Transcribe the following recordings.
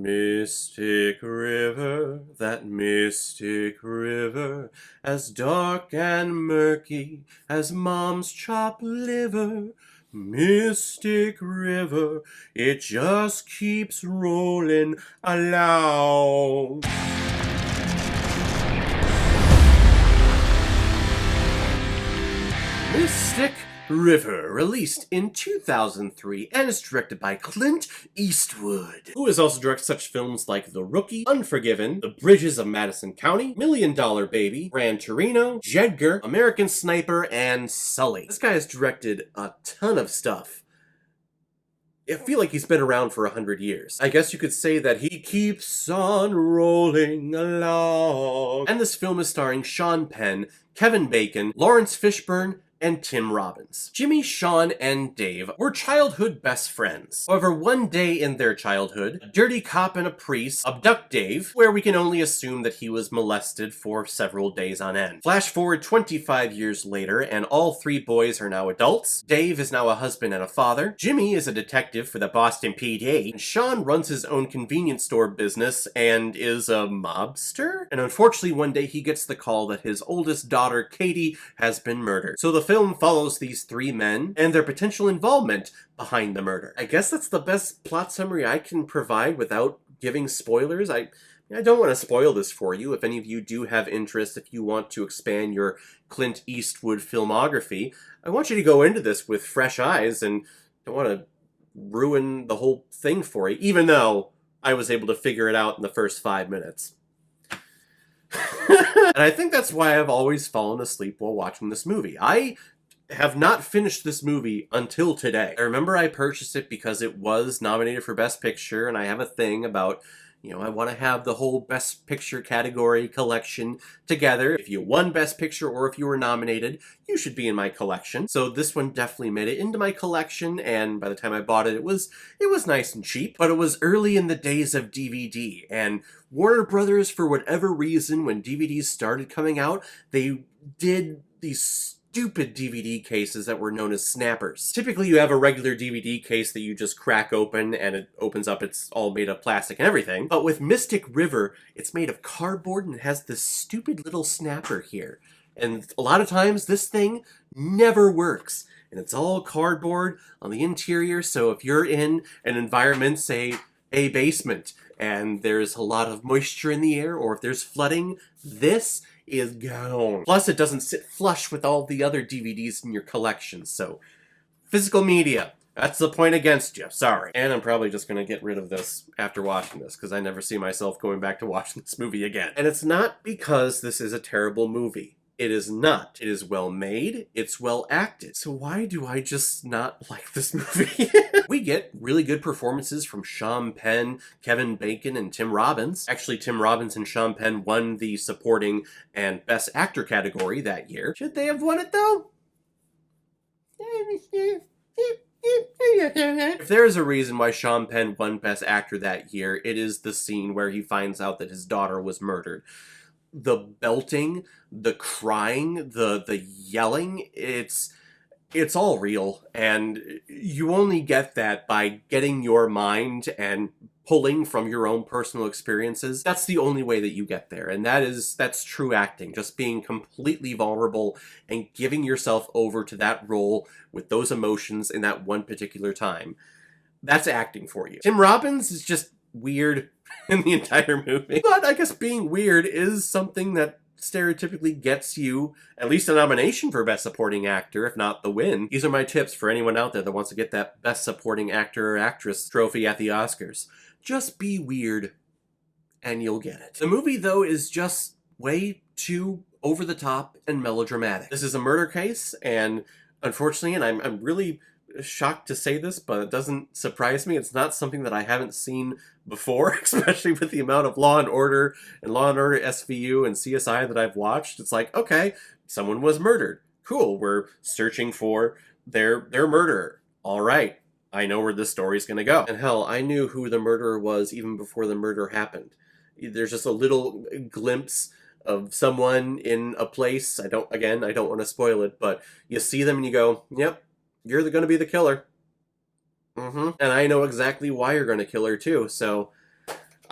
mystic river, that mystic river, as dark and murky as mom's chopped liver. Mystic river, it just keeps rolling along. Mystic River, released in 2003 and is directed by Clint Eastwood, who has also directed such films like The Rookie, Unforgiven, The Bridges of Madison County, $1 Million Baby, Gran Torino, Jedgar, American Sniper, and Sully. This guy has directed a ton of stuff. I feel like he's been around for 100 years. I guess you could say that he keeps on rolling along. And this film is starring Sean Penn, Kevin Bacon, Lawrence Fishburne, and Tim Robbins. Jimmy, Sean, and Dave were childhood best friends. However, one day in their childhood, a dirty cop and a priest abduct Dave, where we can only assume that he was molested for several days on end. Flash forward 25 years later, and all three boys are now adults. Dave is now a husband and a father. Jimmy is a detective for the Boston PD. And Sean runs his own convenience store business and is a mobster? And unfortunately, one day he gets the call that his oldest daughter, Katie, has been murdered. So the film follows these three men and their potential involvement behind the murder. I guess that's the best plot summary I can provide without giving spoilers. I don't want to spoil this for you. If any of you do have interest, if you want to expand your Clint Eastwood filmography, I want you to go into this with fresh eyes and don't want to ruin the whole thing for you, even though I was able to figure it out in the first 5 minutes. And I think that's why I've always fallen asleep while watching this movie. I have not finished this movie until today. I remember I purchased it because it was nominated for Best Picture, and I have a thing about, I want to have the whole Best Picture category collection together. If you won Best Picture or if you were nominated, you should be in my collection. So this one definitely made it into my collection, and by the time I bought it, it was nice and cheap. But it was early in the days of DVD, and Warner Brothers, for whatever reason, when DVDs started coming out, they did these stupid DVD cases that were known as snappers. Typically, you have a regular DVD case that you just crack open and it opens up. It's all made of plastic and everything. But with Mystic River, it's made of cardboard and has this stupid little snapper here. And a lot of times, this thing never works. And it's all cardboard on the interior, so if you're in an environment, say a basement, and there's a lot of moisture in the air, or if there's flooding, this is gone. Plus, it doesn't sit flush with all the other DVDs in your collection, so physical media. That's the point against you. Sorry. And I'm probably just going to get rid of this after watching this, because I never see myself going back to watching this movie again. And it's not because this is a terrible movie. It is not. It is well made. It's well acted. So why do I just not like this movie? We get really good performances from Sean Penn, Kevin Bacon, and Tim Robbins. Actually, Tim Robbins and Sean Penn won the supporting and best actor category that year. Should they have won it though? If there is a reason why Sean Penn won Best Actor that year, it is the scene where he finds out that his daughter was murdered. The belting, the crying, the yelling, it's all real, and you only get that by getting your mind and pulling from your own personal experiences. That's the only way that you get there, and that's true acting, just being completely vulnerable and giving yourself over to that role with those emotions in that one particular time. That's acting for you. Tim Robbins is just weird in the entire movie. But I guess being weird is something that stereotypically gets you at least a nomination for Best Supporting Actor, if not the win. These are my tips for anyone out there that wants to get that Best Supporting Actor or Actress trophy at the Oscars. Just be weird, and you'll get it. The movie, though, is just way too over the top and melodramatic. This is a murder case, and unfortunately, and I'm really shocked to say this, but it doesn't surprise me. It's not something that I haven't seen before, especially with the amount of Law & Order and Law & Order SVU and CSI that I've watched. It's like, okay, someone was murdered. Cool, we're searching for their murderer. All right, I know where this story's gonna go. And hell, I knew who the murderer was even before the murder happened. There's just a little glimpse of someone in a place. I don't want to spoil it, but you see them and you go, yep, you're going to be the killer. And I know exactly why you're going to kill her too, so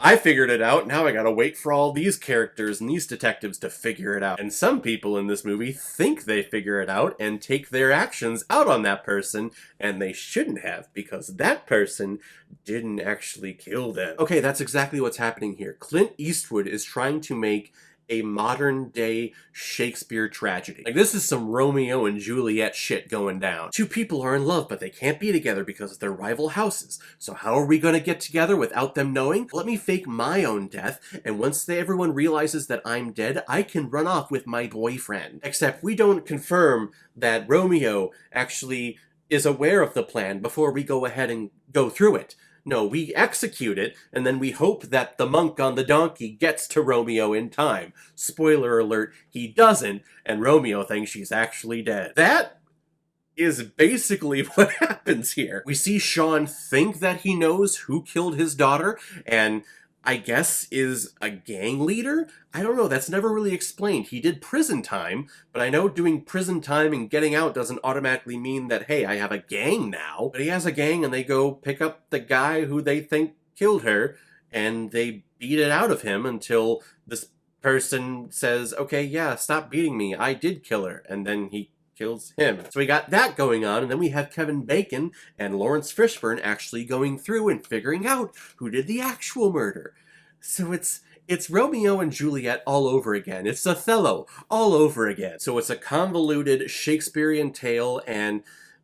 I figured it out, now I gotta wait for all these characters and these detectives to figure it out. And some people in this movie think they figure it out and take their actions out on that person, and they shouldn't have, because that person didn't actually kill them. Okay, that's exactly what's happening here. Clint Eastwood is trying to make a modern day Shakespeare tragedy. Like, this is some Romeo and Juliet shit going down. Two people are in love, but they can't be together because of their rival houses. So how are we gonna get together without them knowing? Let me fake my own death, and once everyone realizes that I'm dead, I can run off with my boyfriend. Except we don't confirm that Romeo actually is aware of the plan before we go ahead and go through it. No, we execute it, and then we hope that the monk on the donkey gets to Romeo in time. Spoiler alert, he doesn't, and Romeo thinks she's actually dead. That is basically what happens here. We see Sean think that he knows who killed his daughter, and I guess is a gang leader? I don't know, that's never really explained. He did prison time, but I know doing prison time and getting out doesn't automatically mean that, hey, I have a gang now. But he has a gang and they go pick up the guy who they think killed her, and they beat it out of him until this person says, okay, yeah, stop beating me, I did kill her, and then he kills him. So we got that going on, and then we have Kevin Bacon and Lawrence Fishburne actually going through and figuring out who did the actual murder. So it's Romeo and Juliet all over again. It's Othello all over again. So it's a convoluted Shakespearean tale, and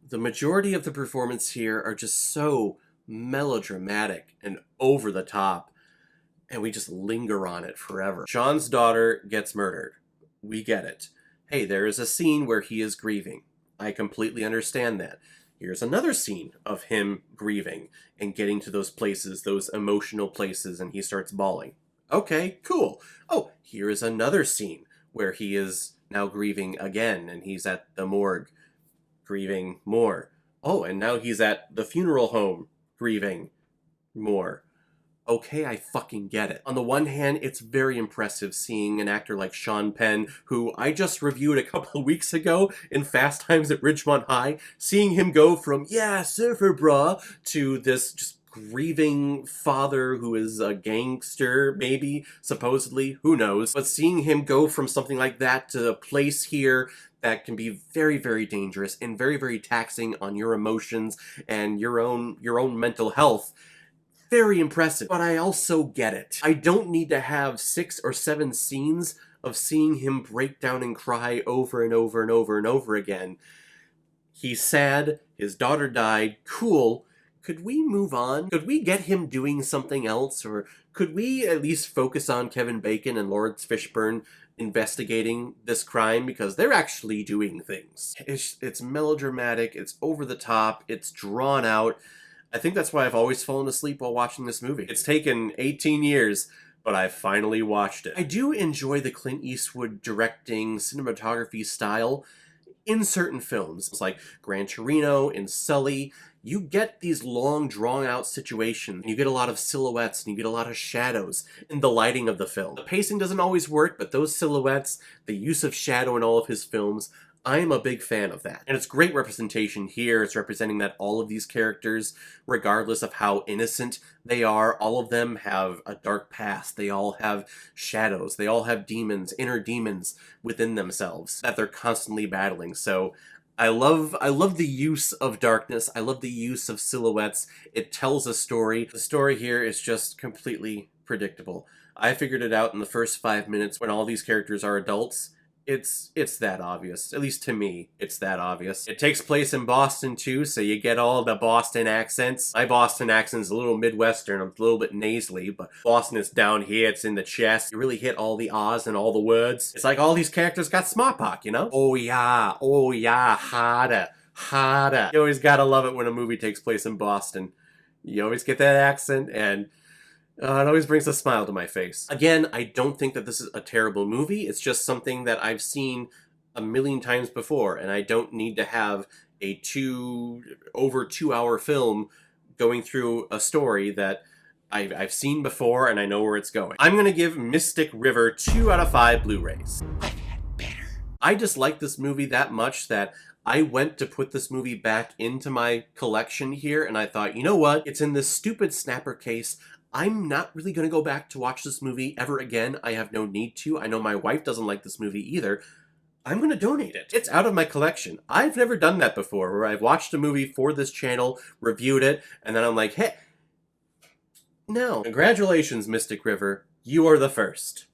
the majority of the performance here are just so melodramatic and over the top, and we just linger on it forever. Sean's daughter gets murdered. We get it. Hey, there is a scene where he is grieving. I completely understand that. Here's another scene of him grieving and getting to those places, those emotional places, and he starts bawling. Okay, cool. Oh, here is another scene where he is now grieving again, and he's at the morgue, grieving more. Oh, and now he's at the funeral home, grieving more. Okay, I fucking get it. On the one hand, it's very impressive seeing an actor like Sean Penn, who I just reviewed a couple of weeks ago in Fast Times at Ridgemont High, seeing him go from, yeah, surfer bra, to this just grieving father who is a gangster, maybe, supposedly, who knows. But seeing him go from something like that to a place here that can be very, very dangerous and very, very taxing on your emotions and your own mental health, very impressive. But I also get it. I don't need to have 6 or 7 scenes of seeing him break down and cry over and over and over and over again. He's sad, his daughter died, cool. Could we move on? Could we get him doing something else? Or could we at least focus on Kevin Bacon and Lawrence Fishburne investigating this crime? Because they're actually doing things. It's melodramatic, it's over the top, it's drawn out. I think that's why I've always fallen asleep while watching this movie. It's taken 18 years, but I finally watched it. I do enjoy the Clint Eastwood directing cinematography style in certain films. It's like Gran Torino and Sully. You get these long, drawn-out situations, and you get a lot of silhouettes, and you get a lot of shadows in the lighting of the film. The pacing doesn't always work, but those silhouettes, the use of shadow in all of his films, I am a big fan of that. And it's great representation here. It's representing that all of these characters, regardless of how innocent they are, all of them have a dark past. They all have shadows. They all have demons, inner demons within themselves that they're constantly battling. So I love the use of darkness. I love the use of silhouettes. It tells a story. The story here is just completely predictable. I figured it out in the first 5 minutes when all these characters are adults. It's that obvious. At least to me, it's that obvious. It takes place in Boston too, so you get all the Boston accents. My Boston accent's a little Midwestern, I'm a little bit nasally, but Boston is down here, it's in the chest. You really hit all the ahs and all the words. It's like all these characters got smallpox, you know? Oh yeah, harder, harder. You always gotta love it when a movie takes place in Boston. You always get that accent, and it always brings a smile to my face. Again, I don't think that this is a terrible movie. It's just something that I've seen a million times before, and I don't need to have a over 2 hour film going through a story that I've seen before and I know where it's going. I'm gonna give Mystic River 2 out of 5 Blu-rays. I've had better. I dislike this movie that much that I went to put this movie back into my collection here, and I thought, you know what? It's in this stupid snapper case. I'm not really going to go back to watch this movie ever again. I have no need to. I know my wife doesn't like this movie either. I'm going to donate it. It's out of my collection. I've never done that before, where I've watched a movie for this channel, reviewed it, and then I'm like, hey, no. Congratulations, Mystic River. You are the first.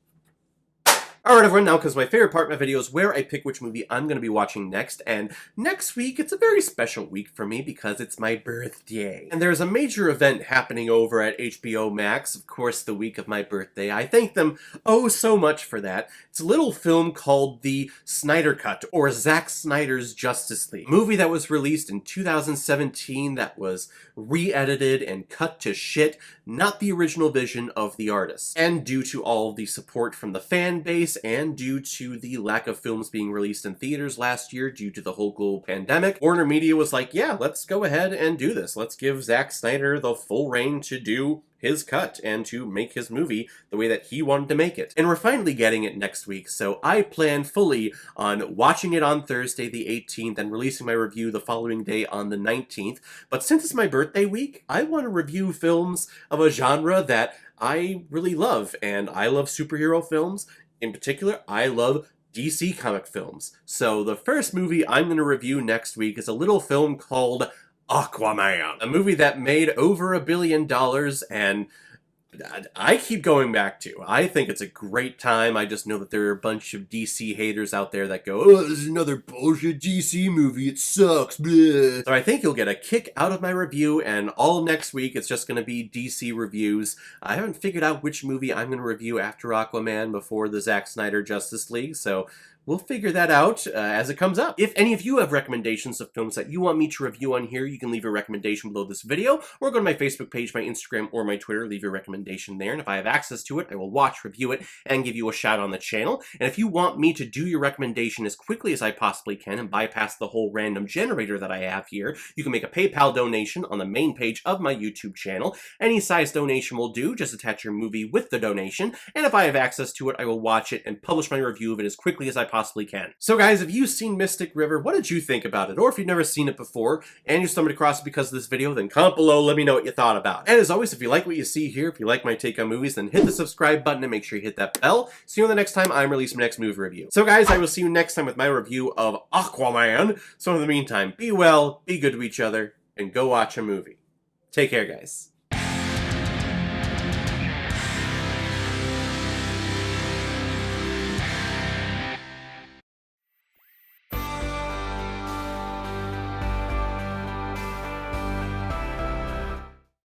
Alright everyone, now because my favorite part of my video is where I pick which movie I'm going to be watching next, and next week it's a very special week for me because it's my birthday. And there's a major event happening over at HBO Max, of course the week of my birthday. I thank them oh so much for that. It's a little film called The Snyder Cut, or Zack Snyder's Justice League. A movie that was released in 2017 that was re-edited and cut to shit, not the original vision of the artist. And due to all the support from the fan base, and due to the lack of films being released in theaters last year due to the whole global pandemic, Warner Media was like, yeah, let's go ahead and do this. Let's give Zack Snyder the full reign to do his cut and to make his movie the way that he wanted to make it. And we're finally getting it next week, so I plan fully on watching it on Thursday the 18th and releasing my review the following day on the 19th. But since it's my birthday week, I want to review films of a genre that I really love, and I love superhero films. In particular, I love DC comic films. So the first movie I'm going to review next week is a little film called Aquaman, a movie that made over $1 billion and I keep going back to. I think it's a great time. I just know that there are a bunch of DC haters out there that go, oh, this is another bullshit DC movie, it sucks, bleh. So I think you'll get a kick out of my review, and all next week it's just going to be DC reviews. I haven't figured out which movie I'm going to review after Aquaman before the Zack Snyder Justice League, so we'll figure that out as it comes up. If any of you have recommendations of films that you want me to review on here, you can leave your recommendation below this video, or go to my Facebook page, my Instagram, or my Twitter, leave your recommendation there, and if I have access to it, I will watch, review it, and give you a shout on the channel. And if you want me to do your recommendation as quickly as I possibly can and bypass the whole random generator that I have here, you can make a PayPal donation on the main page of my YouTube channel. Any size donation will do, just attach your movie with the donation, and if I have access to it, I will watch it and publish my review of it as quickly as I possibly can. So guys, if you've seen Mystic River, what did you think about it? Or if you've never seen it before and you stumbled across it because of this video, then comment below, let me know what you thought about it. And as always, if you like what you see here, if you like my take on movies, then hit the subscribe button and make sure you hit that bell. See you the next time I'm releasing my next movie review. So guys, I will see you next time with my review of Aquaman. So in the meantime, be well, be good to each other, and go watch a movie. Take care, guys.